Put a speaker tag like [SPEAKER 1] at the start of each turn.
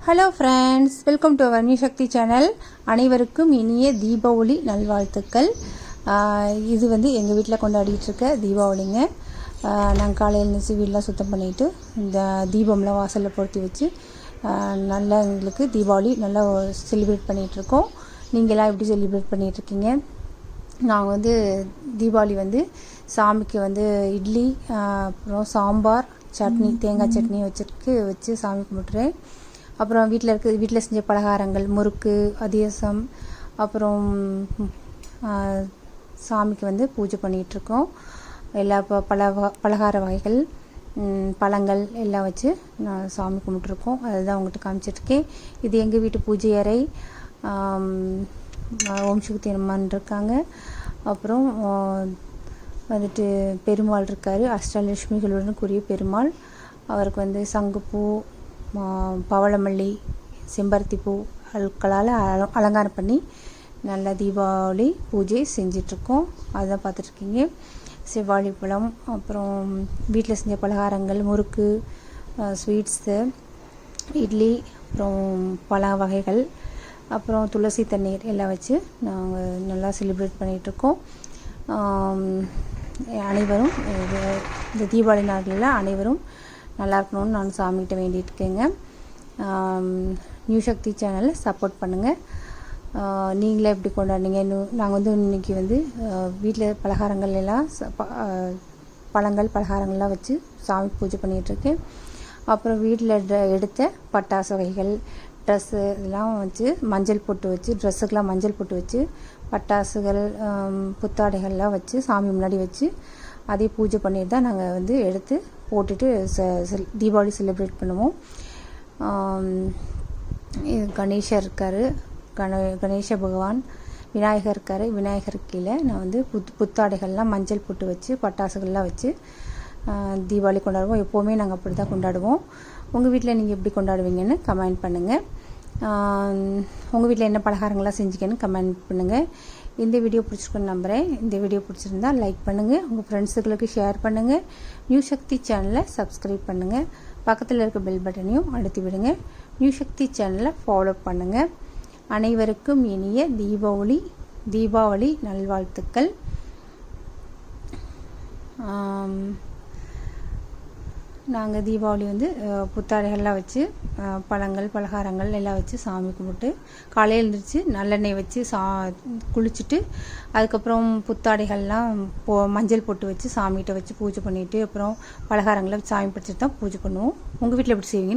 [SPEAKER 1] Hello friends, welcome to our new Sakthi channel. அனைவருக்கும் இனிய தீபாவளி நல்வாழ்த்துக்கள். இது எங்கள் வீட்டில் கொண்டாடிட்டு இருக்க தீபாவளிங்க. நாங்கள் காலையில் எழுந்திரிச்சு வீடெலாம் சுத்தம் பண்ணிவிட்டு இந்த தீபம்லாம் வாசலில் பொருத்தி வச்சு நல்லா எங்களுக்கு தீபாவளி நல்லா செலிப்ரேட் பண்ணிகிட்ருக்கோம். நீங்களாம் எப்படி செலிப்ரேட் பண்ணிகிட்ருக்கீங்க? நாங்கள் தீபாவளி சாமிக்கு இட்லி, அப்புறம் சாம்பார், சட்னி, தேங்காய் சட்னி வச்சு சாமி கும்பிட்டுறேன். அப்புறம் வீட்டில் செஞ்ச பலகாரங்கள், முறுக்கு, அதிரசம், அப்புறம் சாமிக்கு பூஜை பண்ணிகிட்ருக்கோம். எல்லா பலகார வகைகள், பழங்கள் எல்லாம் வச்சு நான் சாமி கும்பிட்ருக்கோம். அதுதான் உங்கள்கிட்ட காமிச்சிட்ருக்கேன். இது எங்கள் வீட்டு பூஜை அறை. ஓம் சக்தி அம்மன் இருக்காங்க. அப்புறம் பெருமாள் இருக்கார். அஷ்டலட்சுமிகளுடன் கூடிய பெருமாள். அவருக்கு சங்குப்பூ, பவளமல்லி, செம்பருத்தி பூக்களால் அலங்காரம் பண்ணி நல்ல தீபாவளி பூஜை செஞ்சிட்ருக்கோம். அதுதான் பார்த்துட்ருக்கீங்க. செவ்வாழை பழம், அப்புறம் வீட்டில் செஞ்ச பலகாரங்கள், முறுக்கு, ஸ்வீட்ஸு, இட்லி, அப்புறம் பழ வகைகள், அப்புறம் துளசி தண்ணீர் எல்லாம் வச்சு நாங்கள் நல்லா செலிப்ரேட் பண்ணிகிட்ருக்கோம். அனைவரும் இந்த தீபாவளி நாட்களில் அனைவரும் நல்லா இருக்கணும்னு நான் சாமிகிட்ட வேண்டிகிட்டு இருக்கேங்க. நியூ சக்தி சேனலை சப்போர்ட் பண்ணுங்கள். நீங்களே எப்படி கொண்டாடுனீங்க? நாங்கள் இன்றைக்கி வீட்டில் பலகாரங்கள் எல்லாம் பழங்கள் பலகாரங்கள்லாம் வச்சு சாமி பூஜை பண்ணிகிட்ருக்கேன். அப்புறம் வீட்டில் எடுத்த பட்டாசு வகைகள், ட்ரெஸ்ஸு இதெல்லாம் வச்சு மஞ்சள் பொட்டு வச்சு, ட்ரெஸ்ஸுக்கெலாம் மஞ்சள் பொட்டு வச்சு, பட்டாசுகள், புத்தாடைகள்லாம் வச்சு சாமி முன்னாடி வச்சு அதே பூஜை பண்ணிட்டு தான் நாங்கள் எடுத்து போட்டுட்டு தீபாவளி செலிப்ரேட் பண்ணுவோம். கணேசர் இருக்கார், கணேச பகவான், விநாயகர் இருக்கார். விநாயகர் கீழே நான் புத்தாடைகள்லாம் மஞ்சள் போட்டு வச்சு பட்டாசுகள்லாம் வச்சு தீபாவளி கொண்டாடுவோம். எப்போவுமே நாங்கள் அப்படி தான் கொண்டாடுவோம். உங்கள் வீட்டில் நீங்கள் எப்படி கொண்டாடுவீங்கன்னு கமெண்ட் பண்ணுங்கள். உங்கள் வீட்டில் என்ன பலகாரங்கள்லாம் செஞ்சுக்கன்னு கமெண்ட் பண்ணுங்கள். இந்த வீடியோ பிடிச்சிருக்குன்னு நம்புகிறேன். இந்த வீடியோ பிடிச்சிருந்தா லைக் பண்ணுங்கள், உங்கள் ஃப்ரெண்ட்ஸுகளுக்கு ஷேர் பண்ணுங்கள், நியூ சக்தி சேனலை சப்ஸ்கிரைப் பண்ணுங்கள், பக்கத்தில் இருக்க பெல் பட்டனையும் அழுத்தி விடுங்க. நியூ சக்தி சேனலை ஃபாலோ பண்ணுங்கள். அனைவருக்கும் இனிய தீபாவளி நல்வாழ்த்துக்கள். நாங்கள் தீபாவளி புத்தாடைகள்லாம் வச்சு பழங்கள் பலகாரங்கள் எல்லாம் வச்சு சாமி கும்பிட்டு காலையில் எழுந்திரிச்சு நல்லெண்ணெய் வச்சு குளிச்சுட்டு அதுக்கப்புறம் புத்தாடைகள்லாம் மஞ்சள் போட்டு வச்சு சாமிகிட்ட வச்சு பூஜை பண்ணிவிட்டு அப்புறம் பலகாரங்களை சாமி படிச்சுட்டு தான் பூஜை பண்ணுவோம். உங்கள் வீட்டில் எப்படி செய்வீங்கன்னு